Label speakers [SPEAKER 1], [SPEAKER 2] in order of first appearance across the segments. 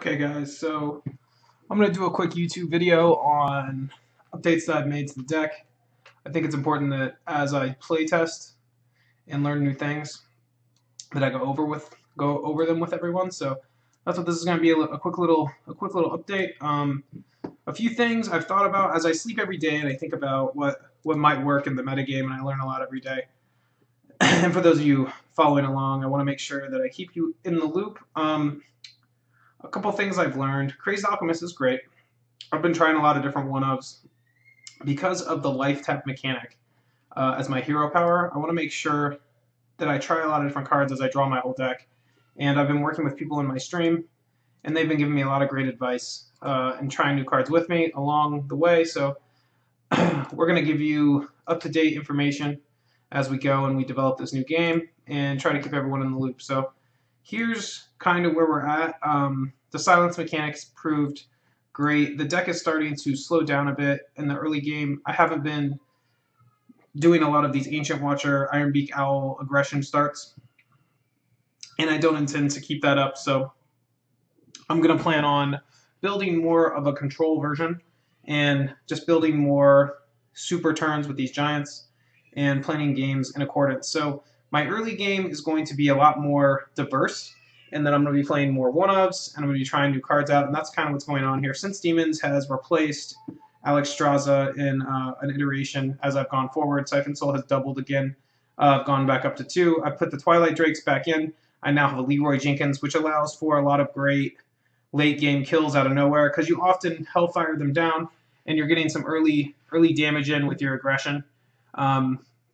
[SPEAKER 1] Okay guys, so I'm going to do a quick YouTube video on updates that I've made to the deck. I think it's important that as I playtest and learn new things that I go over them with everyone. So that's what this is going to be, a quick little update. A few things I've thought about as I sleep every day and I think about what might work in the metagame, and I learn a lot every day. And for those of you following along, I want to make sure that I keep you in the loop. A couple things I've learned. Crazed Alchemist is great. I've been trying a lot of different one-ofs. Because of the life tap mechanic as my hero power, I want to make sure that I try a lot of different cards as I draw my whole deck. And I've been working with people in my stream, and they've been giving me a lot of great advice and trying new cards with me along the way. So we're going to give you up-to-date information as we go and we develop this new game and try to keep everyone in the loop. So here's kind of where we're at. The silence mechanics proved great. The deck is starting to slow down a bit in the early game. I haven't been doing a lot of these Ancient Watcher, Ironbeak Owl aggression starts, and I don't intend to keep that up. So I'm going to plan on building more of a control version and just building more super turns with these giants and planning games in accordance. So my early game is going to be a lot more diverse, and then I'm going to be playing more one-ofs, and I'm going to be trying new cards out, and that's kind of what's going on here. Since Demons has replaced Alexstrasza in an iteration as I've gone forward, Siphon Soul has doubled again. I've gone back up to 2. I've put the Twilight Drakes back in. I now have a Leroy Jenkins, which allows for a lot of great late-game kills out of nowhere, because you often Hellfire them down, and you're getting some early damage in with your aggression.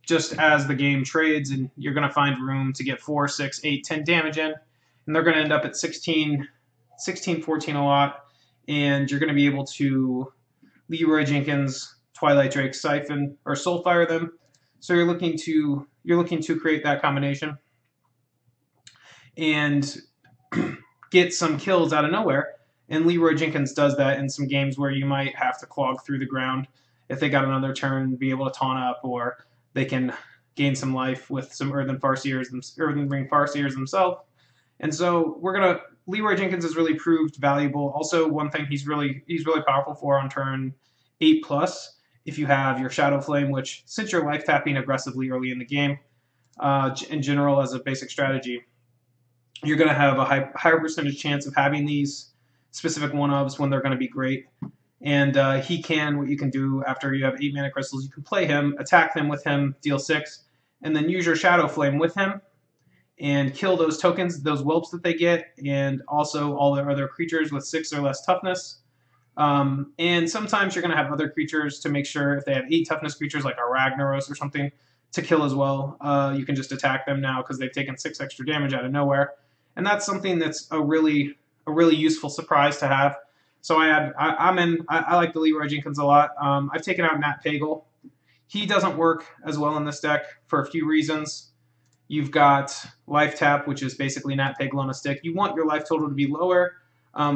[SPEAKER 1] Just as the game trades, and you're going to find room to get 4, 6, 8, 10 damage in, and they're going to end up at 16, 14 a lot, and you're going to be able to Leroy Jenkins, Twilight Drake, Siphon, or Soulfire them. So you're looking to create that combination and get some kills out of nowhere. And Leroy Jenkins does that in some games where you might have to clog through the ground. If they got another turn, be able to taunt up, or they can gain some life with some Earthen Ring Farseers themselves. And so Leroy Jenkins has really proved valuable. Also, one thing he's really powerful for on turn 8+, if you have your Shadow Flame, which, since you're life tapping aggressively early in the game, in general as a basic strategy, you're going to have a higher percentage chance of having these specific one-ofs when they're going to be great. And what you can do after you have 8 mana crystals, you can play him, attack them with him, deal 6, and then use your Shadow Flame with him and kill those tokens, those whelps that they get, and also all their other creatures with 6 or less toughness. And sometimes you're going to have other creatures to make sure, if they have 8 toughness creatures like a Ragnaros or something, to kill as well. You can just attack them now because they've taken 6 extra damage out of nowhere. And that's something that's a really useful surprise to have. So I like the Leroy Jenkins a lot. I've taken out Nat Pagle. He doesn't work as well in this deck for a few reasons. You've got Life Tap, which is basically Nat Pagle on a stick. You want your life total to be lower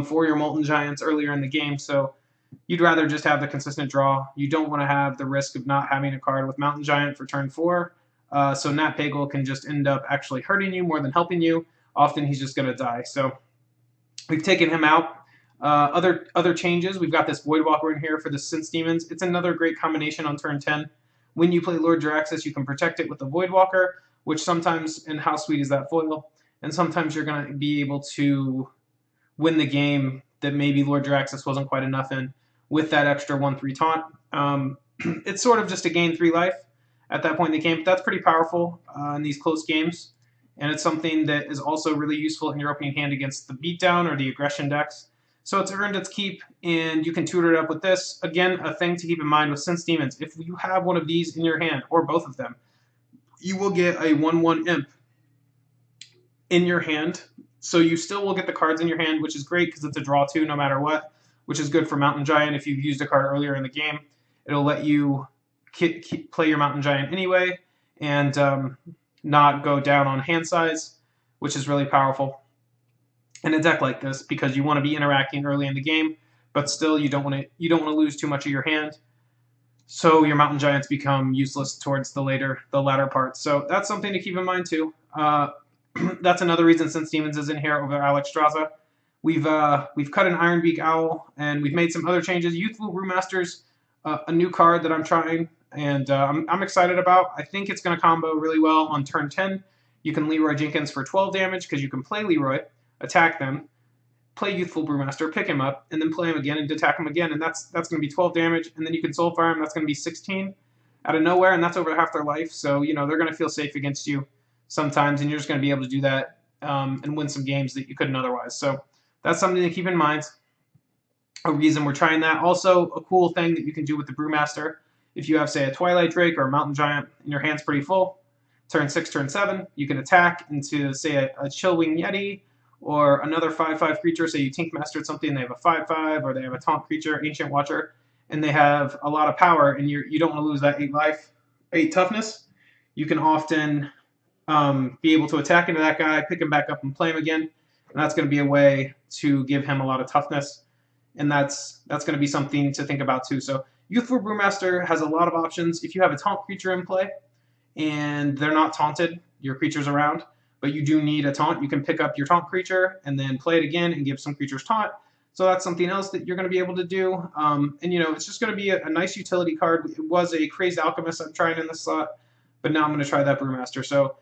[SPEAKER 1] for your Molten Giants earlier in the game, so you'd rather just have the consistent draw. You don't want to have the risk of not having a card with Mountain Giant for turn 4. So Nat Pagle can just end up actually hurting you more than helping you. Often he's just going to die. So we've taken him out. Other changes, we've got this Voidwalker in here for the Since Demons. It's another great combination on turn 10. When you play Lord Jaraxxus, you can protect it with the Voidwalker, which sometimes in how sweet is that foil, and sometimes you're going to be able to win the game that maybe Lord Jaraxxus wasn't quite enough in with that extra 1/3 taunt. It's sort of just to gain 3 life at that point in the game, but that's pretty powerful in these close games, and it's something that is also really useful in your opening hand against the beatdown or the aggression decks. So it's earned its keep, and you can tutor it up with this. Again, a thing to keep in mind with Since Demons, if you have one of these in your hand, or both of them, you will get a 1/1 imp in your hand. So you still will get the cards in your hand, which is great because it's a draw 2 no matter what, which is good for Mountain Giant. If you've used a card earlier in the game, it'll let you play your Mountain Giant anyway and not go down on hand size, which is really powerful in a deck like this, because you want to be interacting early in the game, but still you don't want to lose too much of your hand. So your Mountain Giants become useless towards the latter part. So that's something to keep in mind too. That's another reason Since Demons is in here over Alexstrasza. We've cut an Iron Beak Owl, and we've made some other changes. Youthful Brewmaster's a new card that I'm trying, and I'm excited about. I think it's going to combo really well on turn 10. You can Leroy Jenkins for 12 damage because you can play Leroy, attack them, play Youthful Brewmaster, pick him up, and then play him again and attack him again, and that's going to be 12 damage. And then you can Soulfire him. That's going to be 16 out of nowhere, and that's over half their life. So they're going to feel safe against you sometimes, and you're just going to be able to do that and win some games that you couldn't otherwise. So that's something to keep in mind. A reason we're trying that. Also, a cool thing that you can do with the Brewmaster, if you have, say, a Twilight Drake or a Mountain Giant and your hand's pretty full, turn 6, turn 7, you can attack into, say, a Chillwing Yeti or another 5/5 creature. Say you Tink Mastered something, they have a 5/5, or they have a Taunt creature, Ancient Watcher, and they have a lot of power, and you don't want to lose that 8 life, 8 toughness. You can often be able to attack into that guy, pick him back up, and play him again. And that's going to be a way to give him a lot of toughness, and that's going to be something to think about too. So Youthful Brewmaster has a lot of options. If you have a taunt creature in play and they're not taunted, your creature's around, but you do need a taunt, you can pick up your taunt creature and then play it again and give some creatures taunt. So that's something else that you're going to be able to do. And it's just going to be a nice utility card. It was a Crazed Alchemist I'm trying in this slot, but now I'm going to try that Brewmaster. So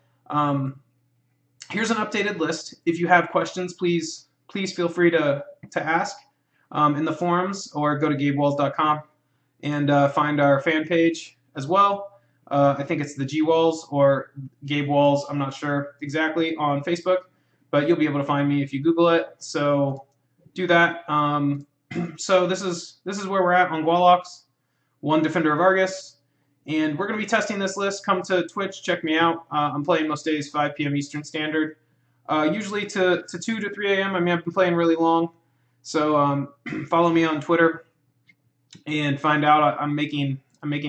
[SPEAKER 1] here's an updated list. If you have questions, please feel free to ask in the forums, or go to GwallocksV3 and find our fan page as well. I think it's the GWalls or Gabe Walls, I'm not sure exactly, on Facebook, but you'll be able to find me if you Google it. So do that. So this is where we're at on Gwallocks, one Defender of Argus. And we're going to be testing this list. Come to Twitch, check me out. I'm playing most days 5 p.m. Eastern Standard, usually to 2 to 3 a.m. I mean, I've been playing really long. So follow me on Twitter and find out. I'm making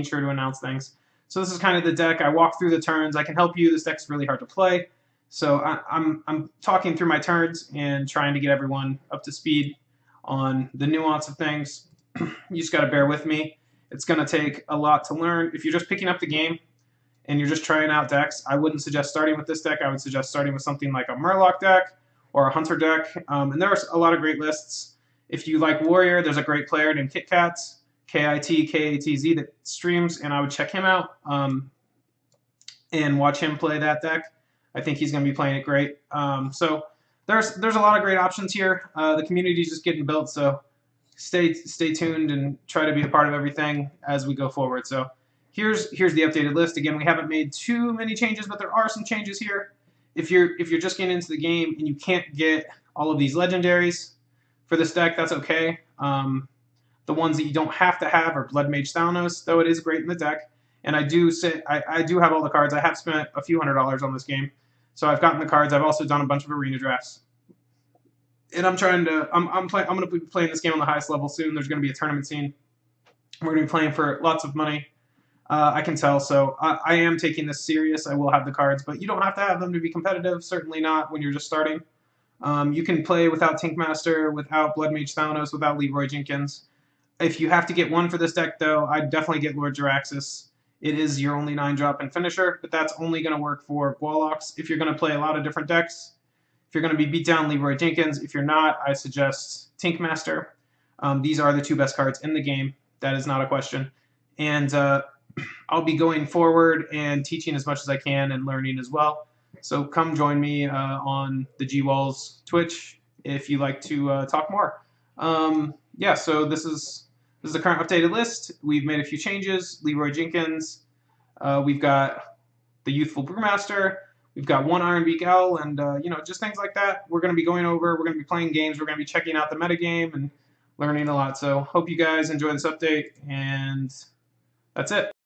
[SPEAKER 1] sure to announce things. So this is kind of the deck. I walk through the turns. I can help you. This deck's really hard to play. So I'm talking through my turns and trying to get everyone up to speed on the nuance of things. You just got to bear with me. It's going to take a lot to learn. If you're just picking up the game and you're just trying out decks, I wouldn't suggest starting with this deck. I would suggest starting with something like a Murloc deck or a Hunter deck. And there are a lot of great lists. If you like Warrior, there's a great player named KitKats, KITKATZ, that streams, and I would check him out and watch him play that deck. I think he's going to be playing it great. So there's a lot of great options here. The community is just getting built, so stay tuned and try to be a part of everything as we go forward. So here's the updated list. Again, we haven't made too many changes, but there are some changes here. If you're just getting into the game and you can't get all of these legendaries for this deck, that's okay. The ones that you don't have to have are Blood Mage Thanos, though it is great in the deck. And I do have all the cards. I have spent a few $100s on this game, so I've gotten the cards. I've also done a bunch of arena drafts, and I'm going to be playing this game on the highest level soon. There's going to be a tournament scene. We're going to be playing for lots of money. I can tell, so I am taking this serious. I will have the cards, but you don't have to have them to be competitive. Certainly not when you're just starting. You can play without Tinkmaster, without Blood Mage Thanos, without Leroy Jenkins. If you have to get one for this deck, though, I'd definitely get Lord Jaraxxus. It is your only 9-drop and finisher, but that's only going to work for Gwallocks. If you're going to play a lot of different decks, if you're going to be beat down Leroy Jenkins, if you're not, I suggest Tinkmaster. These are the 2 best cards in the game. That is not a question. And I'll be going forward and teaching as much as I can and learning as well. So come join me on the GWalls Twitch if you like to talk more. Yeah, so this is the current updated list. We've made a few changes. Leroy Jenkins. We've got the Youthful Brewmaster. We've got one Iron Beak Owl, and just things like that. We're going to be going over. We're going to be playing games. We're going to be checking out the metagame and learning a lot. So hope you guys enjoy this update, and that's it.